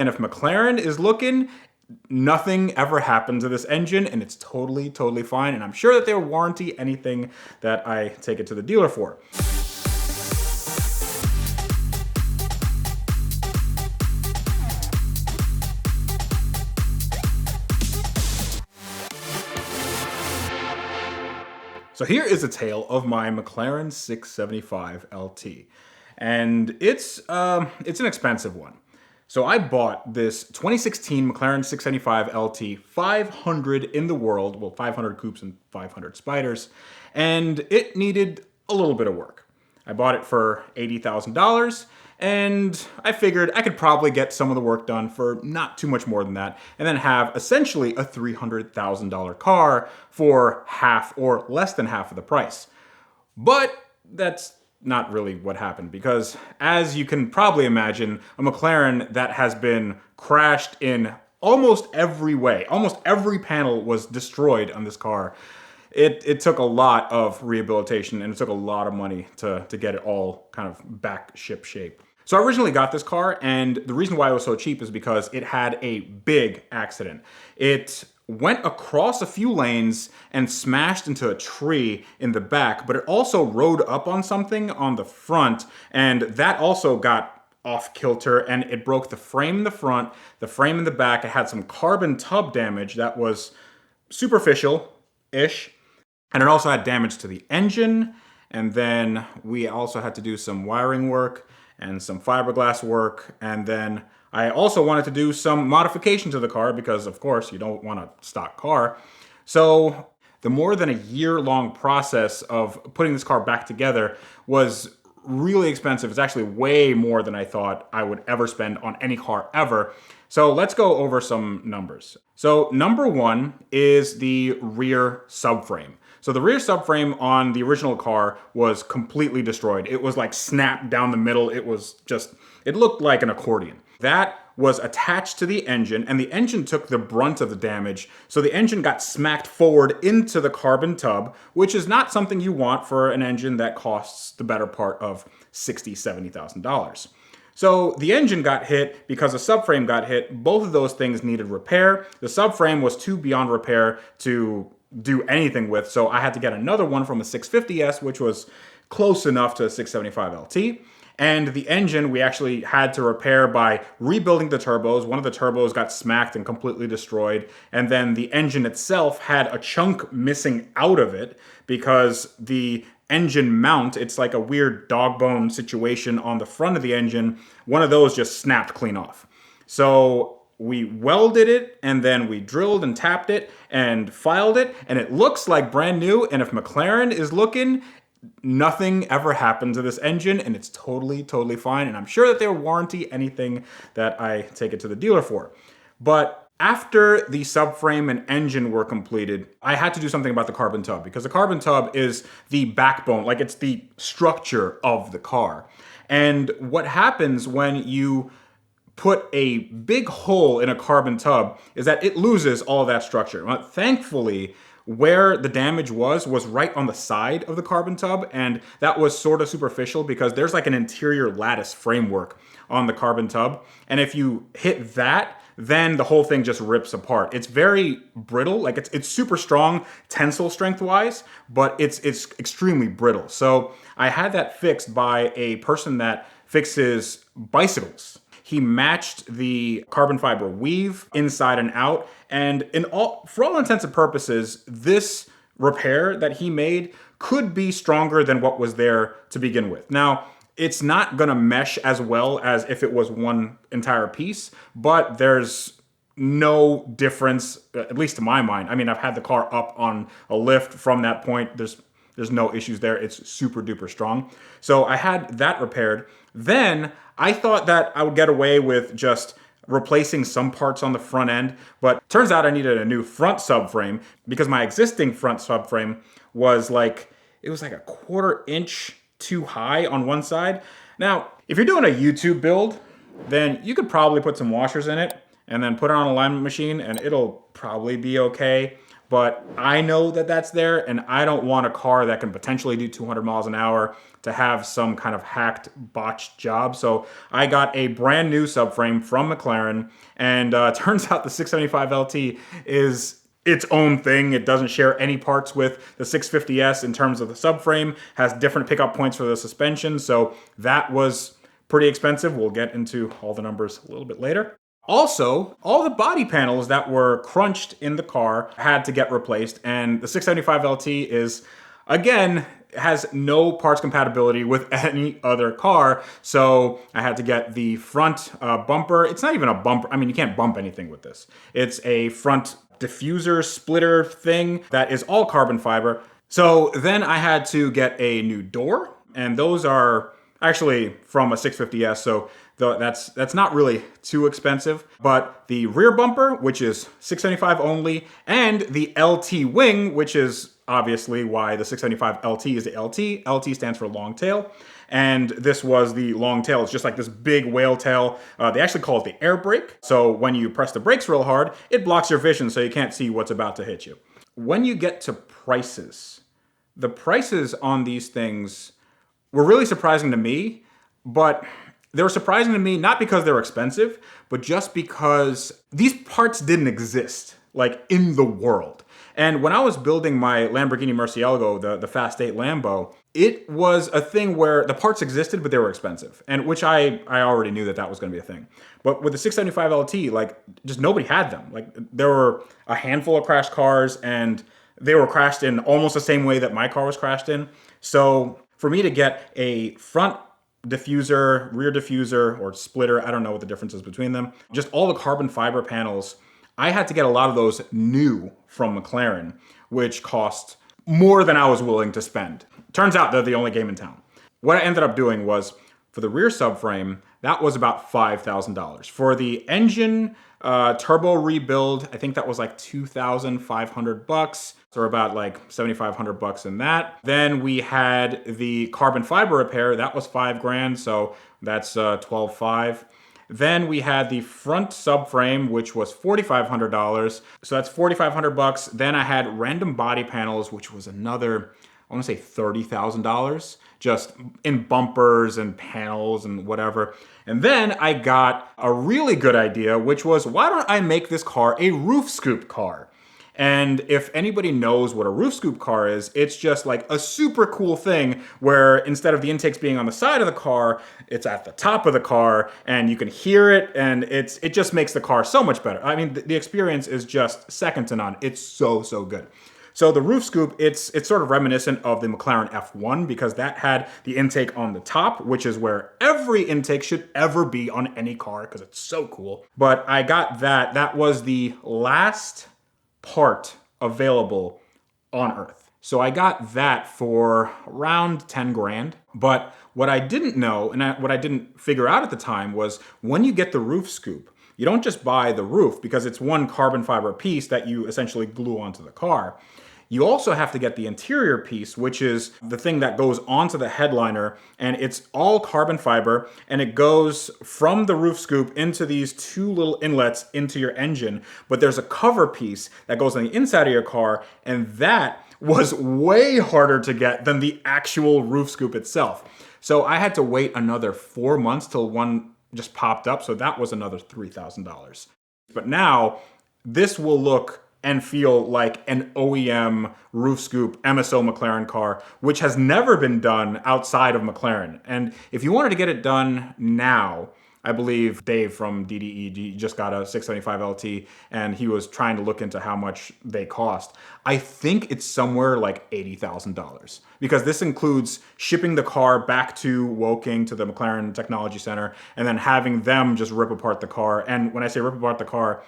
And if McLaren is looking, nothing ever happened to this engine, and it's totally fine. And I'm sure that they'll warranty anything that I take it to the dealer for. So here is a tale of my McLaren 675 LT, and it's an expensive one. So I bought this 2016 McLaren 675 LT, 500 in the world, well, 500 coupes and 500 spiders, and it needed a little bit of work. I bought it for $80,000, and I figured I could probably get some of the work done for not too much more than that, and then have essentially a $300,000 car for half or less than half of the price. But that's not really what happened, because as you can probably imagine, a McLaren that has been crashed in almost every way, almost every panel was destroyed on this car. It took a lot of rehabilitation, and it took a lot of money to get it all kind of back ship shape. So I originally got this car, and the reason why it was so cheap is because it had a big accident. It went across a few lanes and smashed into a tree in the back, but it also rode up on something on the front, and that also got off kilter, and it broke the frame in the front, the frame in the back. It had some carbon tub damage that was superficial-ish, and it also had damage to the engine, and then we also had to do some wiring work and some fiberglass work, and then I also wanted to do some modification to the car because, of course, you don't want a stock car. So the more than a year-long process of putting this car back together was really expensive. It's actually way more than I thought I would ever spend on any car ever. So let's go over some numbers. So number one is the rear subframe. So the rear subframe on the original car was completely destroyed. It was like snapped down the middle. It looked like an accordion. That was attached to the engine, and the engine took the brunt of the damage. So the engine got smacked forward into the carbon tub, which is not something you want for an engine that costs the better part of $60,000, $70,000. So the engine got hit because the subframe got hit. Both of those things needed repair. The subframe was too beyond repair to do anything with, so I had to get another one from a 650S, which was close enough to a 675 LT. And the engine we actually had to repair by rebuilding the turbos. One of the turbos got smacked and completely destroyed. And then the engine itself had a chunk missing out of it because the engine mount, it's like a weird dog bone situation on the front of the engine. One of those just snapped clean off. So we welded it, and then we drilled and tapped it and filed it, and it looks like brand new. And if McLaren is looking, nothing ever happened to this engine, and it's totally fine. And I'm sure that they'll warranty anything that I take it to the dealer for. But after the subframe and engine were completed, I had to do something about the carbon tub, because the carbon tub is the backbone, like it's the structure of the car. And what happens when you put a big hole in a carbon tub is that it loses all of that structure. But thankfully, where the damage was right on the side of the carbon tub, and that was sort of superficial because there's like an interior lattice framework on the carbon tub, and if you hit that, then the whole thing just rips apart. It's very brittle, like it's super strong tensile strength wise, but it's extremely brittle. So I had that fixed by a person that fixes bicycles. He matched the carbon fiber weave inside and out, and for all intents and purposes, this repair that he made could be stronger than what was there to begin with. Now, it's not gonna mesh as well as if it was one entire piece, but there's no difference, at least to my mind. I mean, I've had the car up on a lift from that point. There's no issues there. It's super duper strong. So I had that repaired. Then I thought that I would get away with just replacing some parts on the front end, but turns out I needed a new front subframe because my existing front subframe was like, it was like a 1/4 inch too high on one side. Now, if you're doing a YouTube build, then you could probably put some washers in it and then put it on an alignment machine and it'll probably be okay. but I know that that's there, and I don't want a car that can potentially do 200 miles an hour to have some kind of hacked, botched job. So I got a brand new subframe from McLaren, and it turns out the 675 LT is its own thing. It doesn't share any parts with the 650S in terms of the subframe, has different pickup points for the suspension, so that was pretty expensive. We'll get into all the numbers a little bit later. Also, all the body panels that were crunched in the car had to get replaced, and the 675 LT is, again, has no parts compatibility with any other car, so I had to get the front bumper. It's not even a bumper. I mean, you can't bump anything with this. It's a front diffuser splitter thing that is all carbon fiber. So then I had to get a new door, and those are actually from a 650S, so that's not really too expensive. But the rear bumper, which is 675 only, and the LT wing, which is obviously why the 675 LT is the LT. LT stands for long tail, and this was the long tail. It's just like this big whale tail. They actually call it the air brake. So when you press the brakes real hard, it blocks your vision so you can't see what's about to hit you. When you get to prices, the prices on these things were really surprising to me, but they were surprising to me not because they were expensive, but just because these parts didn't exist, like, in the world. And when I was building my Lamborghini Murcielago, the Fast 8 Lambo, it was a thing where the parts existed, but they were expensive, and which I already knew that was going to be a thing. But with the 675 LT, like, just nobody had them. Like, there were a handful of crashed cars, and they were crashed in almost the same way that my car was crashed in. So for me to get a front diffuser, rear diffuser, or splitter, I don't know what the difference is between them, just all the carbon fiber panels, I had to get a lot of those new from McLaren, which cost more than I was willing to spend. Turns out they're the only game in town. What I ended up doing was, for the rear subframe, that was about $5,000. For the engine turbo rebuild, I think that was like $2,500, or about like $7,500 in that. Then we had the carbon fiber repair, that was $5,000, so that's $12,500. Then we had the front subframe, which was $4,500, so that's $4,500. Then I had random body panels, which was another, I want to say $30,000, just in bumpers and panels and whatever. And then I got a really good idea, which was, why don't I make this car a roof scoop car? And if anybody knows what a roof scoop car is, it's just like a super cool thing where instead of the intakes being on the side of the car, it's at the top of the car, and you can hear it, and it just makes the car so much better. I mean, the experience is just second to none. It's so good. So the roof scoop, it's sort of reminiscent of the McLaren F1 because that had the intake on the top, which is where every intake should ever be on any car because it's so cool. But I got that. That was the last part available on Earth. So I got that for around 10 grand. But what I didn't know, and what I didn't figure out at the time, was when you get the roof scoop, you don't just buy the roof because it's one carbon fiber piece that you essentially glue onto the car. You also have to get the interior piece, which is the thing that goes onto the headliner, and it's all carbon fiber, and it goes from the roof scoop into these two little inlets into your engine, but there's a cover piece that goes on the inside of your car, and that was way harder to get than the actual roof scoop itself. So I had to wait another 4 months till one just popped up, so that was another $3,000. But now, this will look and feel like an OEM roof scoop MSO McLaren car, which has never been done outside of McLaren. And if you wanted to get it done now, I believe Dave from DDE just got a 675 LT, and he was trying to look into how much they cost. I think it's somewhere like $80,000 because this includes shipping the car back to Woking to the McLaren Technology Center and then having them just rip apart the car. And when I say rip apart the car,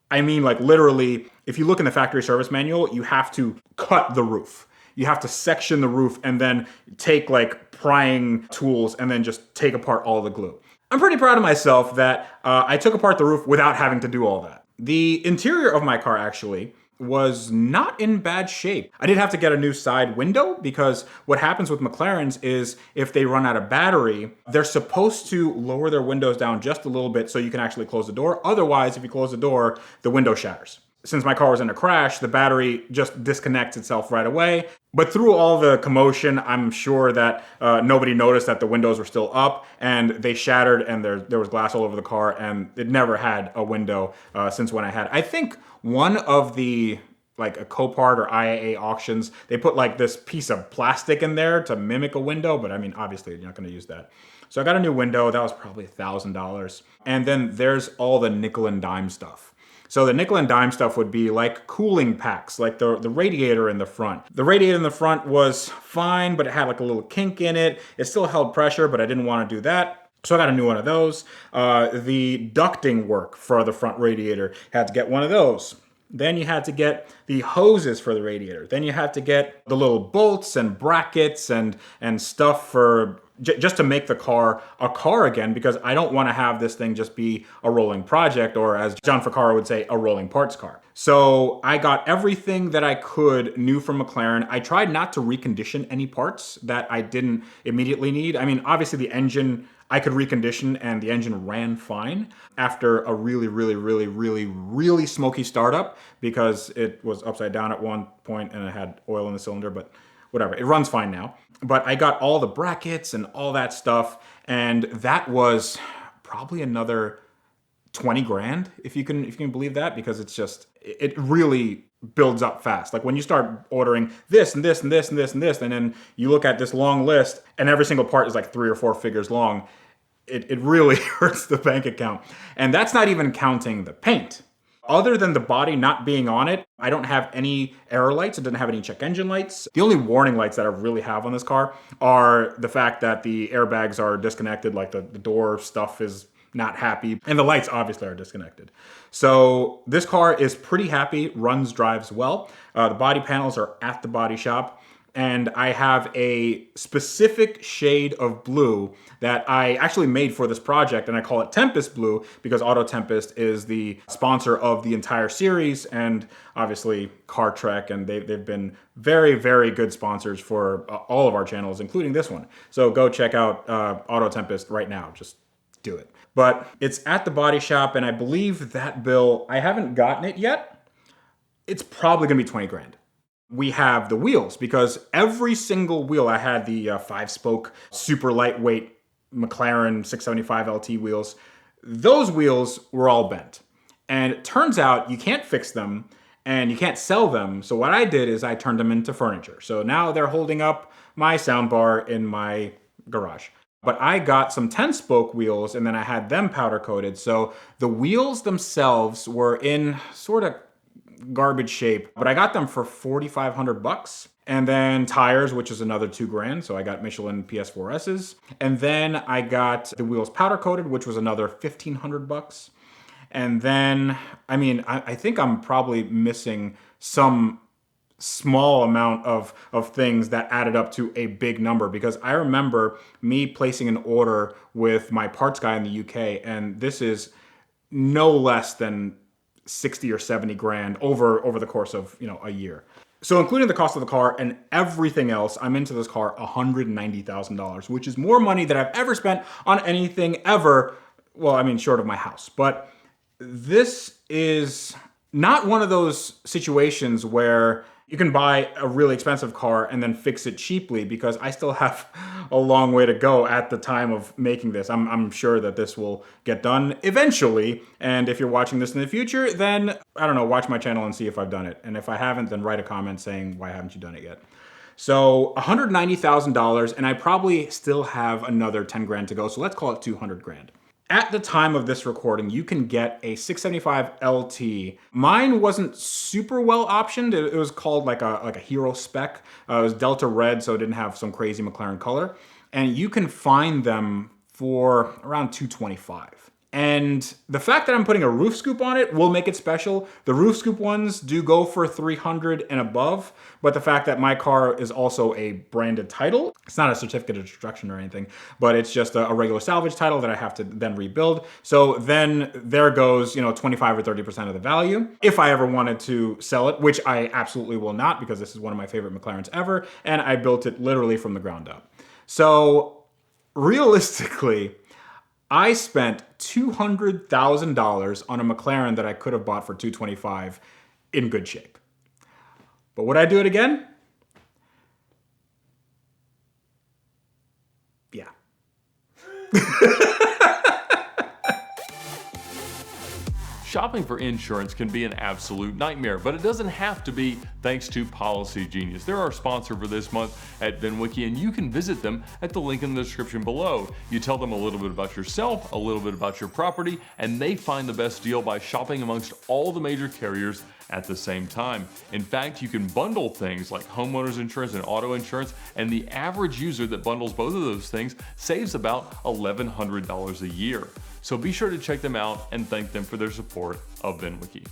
I mean, like, literally, if you look in the factory service manual, you have to cut the roof. You have to section the roof and then take like prying tools and then just take apart all the glue. I'm pretty proud of myself that I took apart the roof without having to do all that. The interior of my car actually was not in bad shape. I did have to get a new side window because what happens with McLarens is if they run out of battery, they're supposed to lower their windows down just a little bit so you can actually close the door. Otherwise, if you close the door, the window shatters. since my car was in a crash, the battery just disconnects itself right away. But through all the commotion, I'm sure that nobody noticed that the windows were still up, and they shattered, and there was glass all over the car, and it never had a window since when I had it. I think one of the like a Copart or IAA auctions, they put like this piece of plastic in there to mimic a window, but I mean, obviously you're not gonna use that. So I got a new window, that was probably $1,000. And then there's all the nickel and dime stuff. So the nickel and dime stuff would be like cooling packs, like the radiator in the front. The radiator in the front was fine, but it had like a little kink in it. It still held pressure, but I didn't want to do that. So I got a new one of those. The ducting work for the front radiator, had to get one of those. Then you had to get the hoses for the radiator. Then you had to get the little bolts and brackets and stuff for just to make the car a car again, because I don't want to have this thing just be a rolling project, or as John Ficarra would say, a rolling parts car. So I got everything that I could new from McLaren. I tried not to recondition any parts that I didn't immediately need. I mean, obviously the engine I could recondition, and the engine ran fine after a really smoky startup, because it was upside down at one point and it had oil in the cylinder, but whatever, it runs fine now. But I got all the brackets and all that stuff, and that was probably another 20 grand, if you can believe that, because it's just, it really builds up fast. Like when you start ordering this and this and this and this and this, and then you look at this long list and every single part is like 3 or 4 figures long, it really hurts the bank account. And that's not even counting the paint. Other than the body not being on it, I don't have any error lights. It doesn't have any check engine lights. The only warning lights that I really have on this car are the fact that the airbags are disconnected, like the door stuff is not happy, and the lights obviously are disconnected. So this car is pretty happy, runs, drives well. The body panels are at the body shop, and I have a specific shade of blue that I actually made for this project, and I call it Tempest Blue because Auto Tempest is the sponsor of the entire series, and obviously Car Trek, and they've been very good sponsors for all of our channels, including this one. So go check out Auto Tempest right now, just do it. But it's at the body shop, and I believe that bill, I haven't gotten it yet, it's probably gonna be 20 grand. We have the wheels, because every single wheel, I had the 5-spoke super lightweight McLaren 675 LT wheels. Those wheels were all bent. And it turns out you can't fix them and you can't sell them. So what I did is I turned them into furniture. So now they're holding up my soundbar in my garage. But I got some 10-spoke wheels, and then I had them powder coated. So the wheels themselves were in sort of garbage shape, but I got them for 4,500 bucks. And then tires, which is another 2 grand. So I got Michelin PS4Ss. And then I got the wheels powder coated, which was another 1,500 bucks. And then, I mean, I think I'm probably missing some small amount of things that added up to a big number, because I remember me placing an order with my parts guy in the UK, and this is no less than 60 or 70 grand over the course of, a year. So including the cost of the car and everything else, I'm into this car $190,000, which is more money than I've ever spent on anything ever. Well, I mean, short of my house. But this is not one of those situations where you can buy a really expensive car and then fix it cheaply, because I still have a long way to go at the time of making this. I'm sure that this will get done eventually. And if you're watching this in the future, then, I don't know, watch my channel and see if I've done it. And if I haven't, then write a comment saying, why haven't you done it yet? So $190,000, and I probably still have another 10 grand to go. So let's call it 200 grand. At the time of this recording, you can get a 675 LT. Mine wasn't super well optioned. It was called like a hero spec. It was Delta Red, so it didn't have some crazy McLaren color. And you can find them for around $225. And the fact that I'm putting a roof scoop on it will make it special. The roof scoop ones do go for $300 and above, but the fact that my car is also a branded title, it's not a certificate of destruction or anything, but it's just a regular salvage title that I have to then rebuild. So then there goes, 25 or 30% of the value. If I ever wanted to sell it, which I absolutely will not, because this is one of my favorite McLarens ever, and I built it literally from the ground up. So realistically, I spent $200,000 on a McLaren that I could have bought for $225, in good shape. But would I do it again? Yeah. Shopping for insurance can be an absolute nightmare, but it doesn't have to be thanks to Policy Genius. They're our sponsor for this month at VINwiki, and you can visit them at the link in the description below. You tell them a little bit about yourself, a little bit about your property, and they find the best deal by shopping amongst all the major carriers at the same time. In fact, you can bundle things like homeowners insurance and auto insurance, and the average user that bundles both of those things saves about $1,100 a year. So be sure to check them out and thank them for their support of VINwiki.